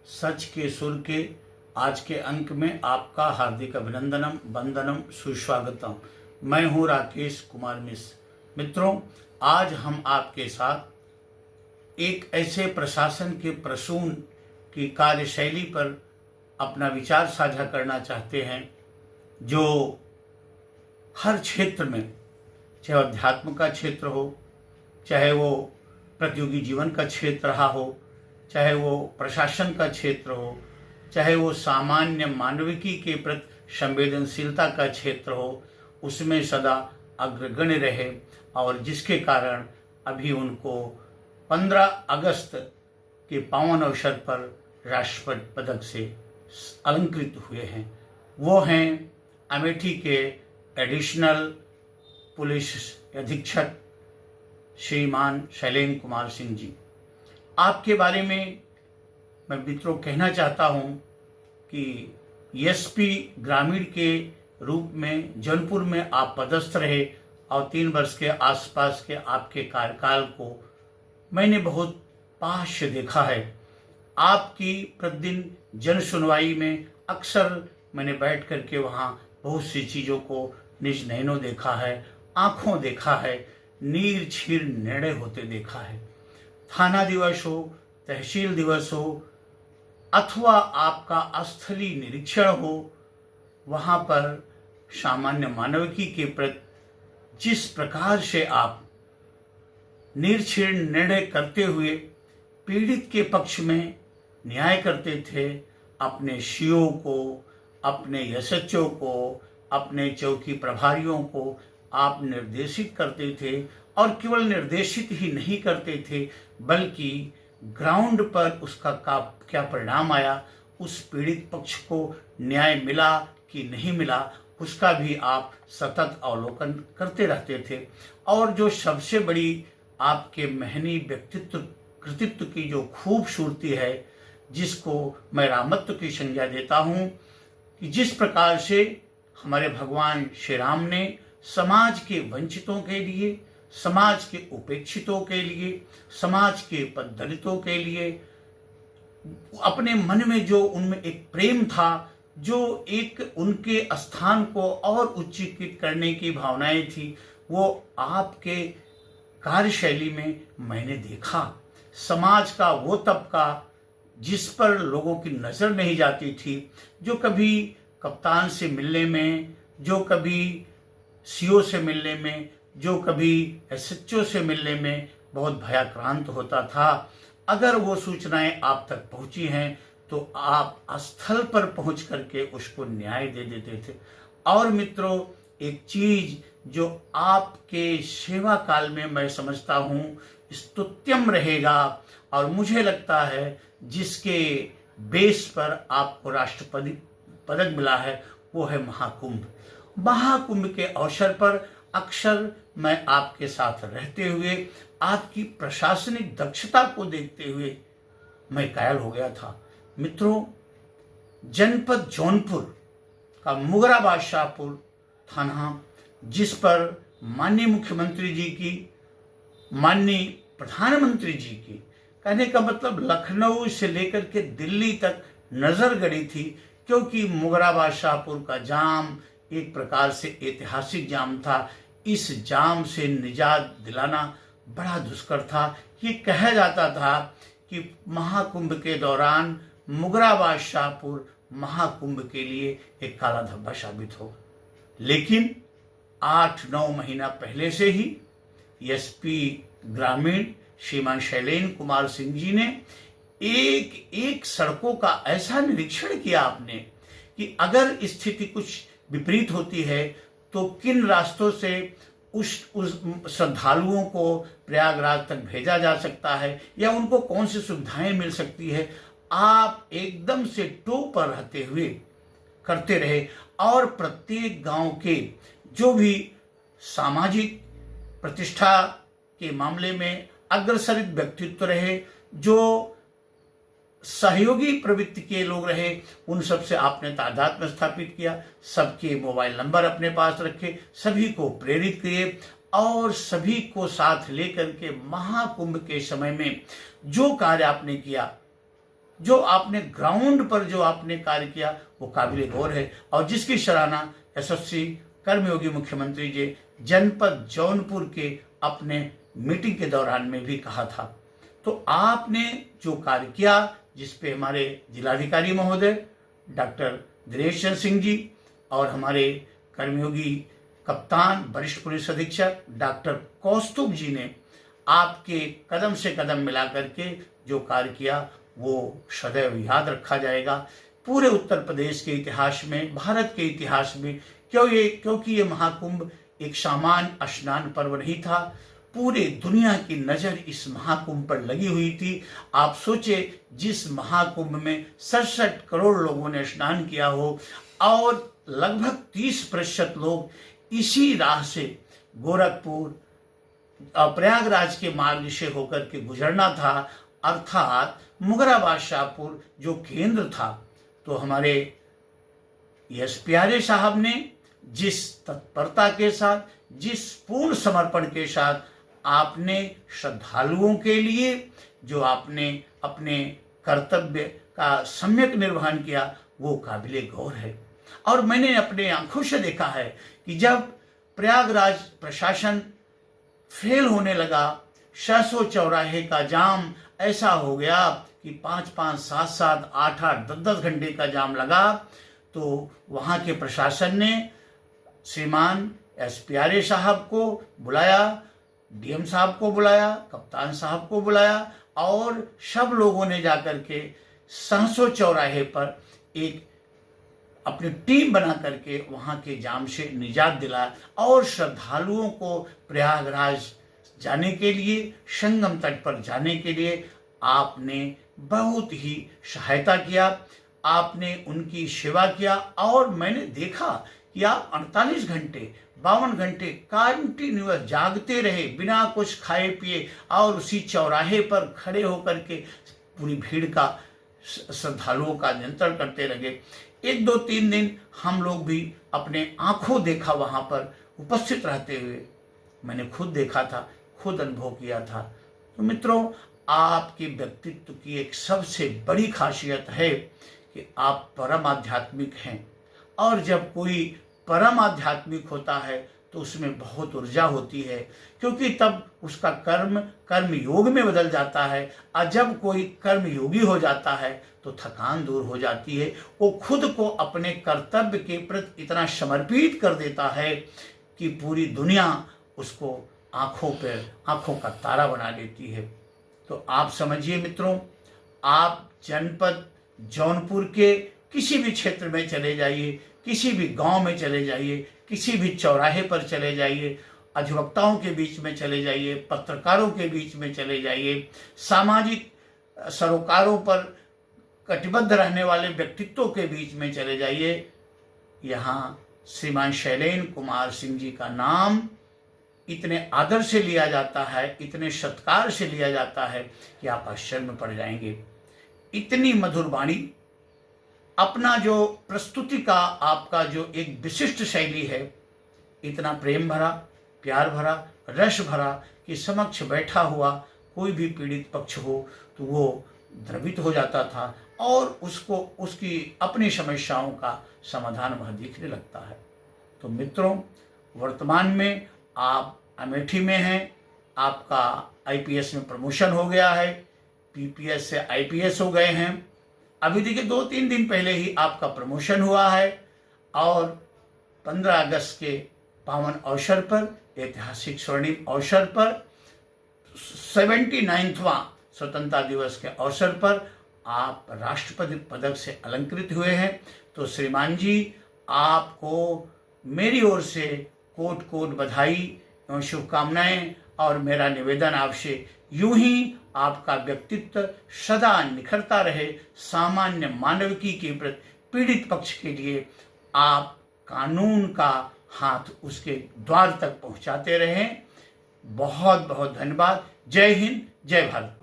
सच के सुर के आज के अंक में आपका हार्दिक अभिनंदनम वंदनम सुस्वागतम। मैं हूं राकेश कुमार मिश्र। मित्रों, आज हम आपके साथ एक ऐसे प्रशासन के प्रसून की कार्यशैली पर अपना विचार साझा करना चाहते हैं जो हर क्षेत्र में, चाहे अध्यात्म का क्षेत्र हो, चाहे वो प्रतियोगी जीवन का क्षेत्र रहा हो, चाहे वो प्रशासन का क्षेत्र हो, चाहे वो सामान्य मानविकी के प्रति संवेदनशीलता का क्षेत्र हो, उसमें सदा अग्रगण्य रहे और जिसके कारण अभी उनको 15 अगस्त के पावन अवसर पर राष्ट्रपति पदक से अलंकृत हुए हैं। वो हैं अमेठी के एडिशनल पुलिस अधीक्षक श्रीमान शैलेंद्र कुमार सिंह जी। आपके बारे में मैं मित्रों कहना चाहता हूं कि एसपी ग्रामीण के रूप में जौनपुर में आप पदस्थ रहे और 3 वर्ष के आसपास के आपके कार्यकाल को मैंने बहुत पास से देखा है। आपकी प्रतिदिन जन सुनवाई में अक्सर मैंने बैठ करके वहाँ बहुत सी चीज़ों को निज नयनों देखा है, आँखों देखा है, नीर छीर निर्णय होते देखा है। थाना दिवस हो, तहसील दिवस हो अथवा आपका स्थलीय निरीक्षण हो, वहाँ पर सामान्य मानविकी के प्रति जिस प्रकार से आप निर्छीण निर्णय करते हुए पीड़ित के पक्ष में न्याय करते थे, अपने सीओ को, अपने एसएचओ को, अपने चौकी प्रभारियों को आप निर्देशित करते थे और केवल निर्देशित ही नहीं करते थे बल्कि ग्राउंड पर उसका क्या परिणाम आया, उस पीड़ित पक्ष को न्याय मिला कि नहीं मिला, उसका भी आप सतत अवलोकन करते रहते थे। और जो सबसे बड़ी आपके महनी व्यक्तित्व कृतित्व की जो खूबसूरती है, जिसको मैं रामत्व की संज्ञा देता हूँ कि जिस प्रकार से हमारे भगवान श्री राम ने समाज के वंचितों के लिए, समाज के उपेक्षितों के लिए, समाज के दलितों के लिए अपने मन में जो उनमें एक प्रेम था, जो एक उनके स्थान को और उच्चीकृत करने की भावनाएं थी, वो आपके कार्यशैली में मैंने देखा। समाज का वो तबका जिस पर लोगों की नज़र नहीं जाती थी, जो कभी कप्तान से मिलने में, जो कभी सीओ से मिलने में, जो कभी एसएचओ से मिलने में बहुत भयाक्रांत होता था, अगर वो सूचनाएं आप तक पहुंची हैं तो आप स्थल पर पहुंच करके उसको न्याय दे देते थे। और मित्रों, एक चीज जो आपके सेवा काल में मैं समझता हूं स्तुत्यम रहेगा और मुझे लगता है जिसके बेस पर आपको राष्ट्रपति पदक मिला है, वो है महाकुंभ। महाकुंभ के अवसर पर अक्सर मैं आपके साथ रहते हुए, आपकी प्रशासनिक दक्षता को देखते हुए मैं कायल हो गया था। मित्रों, जनपद जौनपुर का मुगरा बादशाहपुर थाना, जिस पर माननीय मुख्यमंत्री जी की, माननीय प्रधानमंत्री जी की, कहने का मतलब लखनऊ से लेकर के दिल्ली तक नजर गड़ी थी, क्योंकि मुगरा बादशाहपुर का जाम एक प्रकार से ऐतिहासिक जाम था। इस जाम से निजात दिलाना बड़ा दुष्कर था। ये कहा जाता था कि महाकुंभ के दौरान मुगरा बादशाहपुर महाकुंभ के लिए एक काला धब्बा साबित हो। लेकिन 8-9 महीना पहले से ही एसपी ग्रामीण श्रीमान शैलेंद्र कुमार सिंह जी ने एक एक सड़कों का ऐसा निरीक्षण किया आपने कि अगर स्थिति कुछ विपरीत होती है तो किन रास्तों से उस श्रद्धालुओं को प्रयागराज तक भेजा जा सकता है या उनको कौन सी सुविधाएं मिल सकती है, आप एकदम से टो पर रहते हुए करते रहे। और प्रत्येक गांव के जो भी सामाजिक प्रतिष्ठा के मामले में अग्रसरित व्यक्तित्व रहे, जो सहयोगी प्रवृत्ति के लोग रहे, उन सब से आपने तादाद में स्थापित किया, सबके मोबाइल नंबर अपने पास रखे, सभी को प्रेरित किए और सभी को साथ लेकर के महाकुंभ के समय में जो कार्य आपने किया जो आपने ग्राउंड पर जो आपने कार्य किया वो काबिल गौर है, और जिसकी सराहना यशस्वी कर्मयोगी मुख्यमंत्री जी जनपद जौनपुर के अपने मीटिंग के दौरान में भी कहा था। तो आपने जो कार्य किया, जिसपे हमारे जिलाधिकारी महोदय डॉक्टर दिनेश चंद्र सिंह जी और हमारे कर्मयोगी कप्तान वरिष्ठ पुलिस अधीक्षक डॉक्टर कौस्तुभ जी ने आपके कदम से कदम मिला करके जो कार्य किया वो सदैव याद रखा जाएगा पूरे उत्तर प्रदेश के इतिहास में, भारत के इतिहास में। क्योंकि ये महाकुंभ एक सामान्य स्नान पर्व नहीं था, पूरे दुनिया की नजर इस महाकुंभ पर लगी हुई थी। आप सोचे, जिस महाकुंभ में 67 करोड़ लोगों ने स्नान किया हो और लगभग 30% लोग इसी राह से गोरखपुर प्रयागराज के मार्ग से होकर के गुजरना था, अर्थात मुगराबाद शाहपुर जो केंद्र था। तो हमारे यश प्यारे साहब ने जिस तत्परता के साथ, जिस पूर्ण समर्पण के साथ आपने श्रद्धालुओं के लिए जो आपने अपने कर्तव्य का सम्यक निर्वहन किया, वो काबिले गौर है। और मैंने अपने आंखों से देखा है कि जब प्रयागराज प्रशासन फेल होने लगा, 600 चौराहे का जाम ऐसा हो गया कि 5-5, 7-7, 8-8, 10-10 घंटे का जाम लगा, तो वहाँ के प्रशासन ने श्रीमान एस प्यारे साहब को बुलाया, डीएम साहब को बुलाया, कप्तान साहब को बुलाया, और सब लोगों ने जाकर के 700 चौराहे पर एक अपनी टीम बना करके वहाँ के जाम से निजात दिलाया और श्रद्धालुओं को प्रयागराज जाने के लिए, संगम तट पर जाने के लिए आपने बहुत ही सहायता किया, आपने उनकी सेवा किया। और मैंने देखा कि आप 48 घंटे 52 घंटे कंटिन्यूअस जागते रहे, बिना कुछ खाए पिए, और उसी चौराहे पर खड़े होकर के पूरी भीड़ का, श्रद्धालुओं का नियंत्रण करते रहे। 1, 2, 3 दिन हम लोग भी अपने आंखों देखा वहां पर उपस्थित रहते हुए, मैंने खुद देखा था, खुद अनुभव किया था। तो मित्रों, आपके व्यक्तित्व की एक सबसे बड़ी खासियत है कि आप परम आध्यात्मिक हैं, और जब कोई परम आध्यात्मिक होता है तो उसमें बहुत ऊर्जा होती है, क्योंकि तब उसका कर्म योग में बदल जाता है। और जब कोई कर्म योगी हो जाता है तो थकान दूर हो जाती है, वो खुद को अपने कर्तव्य के प्रति इतना समर्पित कर देता है कि पूरी दुनिया उसको आंखों का तारा बना देती है। तो आप समझिए मित्रों, आप जनपद जौनपुर के किसी भी क्षेत्र में चले जाइए, किसी भी गांव में चले जाइए, किसी भी चौराहे पर चले जाइए, अधिवक्ताओं के बीच में चले जाइए, पत्रकारों के बीच में चले जाइए, सामाजिक सरोकारों पर कटिबद्ध रहने वाले व्यक्तित्वों के बीच में चले जाइए। यहाँ श्रीमान शैलेंद्र कुमार सिंह जी का नाम इतने आदर से लिया जाता है, इतने सत्कार से लिया जाता है कि आप आश्चर्य में पड़ जाएंगे। इतनी मधुर वाणी, अपना जो प्रस्तुति का आपका जो एक विशिष्ट शैली है, इतना प्रेम भरा, प्यार भरा, रस भरा कि समक्ष बैठा हुआ कोई भी पीड़ित पक्ष हो तो वो द्रवित हो जाता था और उसको उसकी अपनी समस्याओं का समाधान वह दिखने लगता है। तो मित्रों, वर्तमान में आप अमेठी में हैं, आपका आईपीएस में प्रमोशन हो गया है, पीपीएस से आईपीएस हो गए हैं। अभी देखिए 2-3 दिन पहले ही आपका प्रमोशन हुआ है, और 15 अगस्त के पावन अवसर पर, ऐतिहासिक स्वर्णिम अवसर पर, 79वां स्वतंत्रता दिवस के अवसर पर आप राष्ट्रपति पदक से अलंकृत हुए हैं। तो श्रीमान जी, आपको मेरी ओर से कोट कोट बधाई एवं शुभकामनाएं, और मेरा निवेदन आपसे, यूं ही आपका व्यक्तित्व सदा निखरता रहे। सामान्य मानविकी के प्रति पीड़ित पक्ष के लिए आप कानून का हाथ उसके द्वार तक पहुंचाते रहें। बहुत बहुत धन्यवाद। जय हिंद, जय भारत।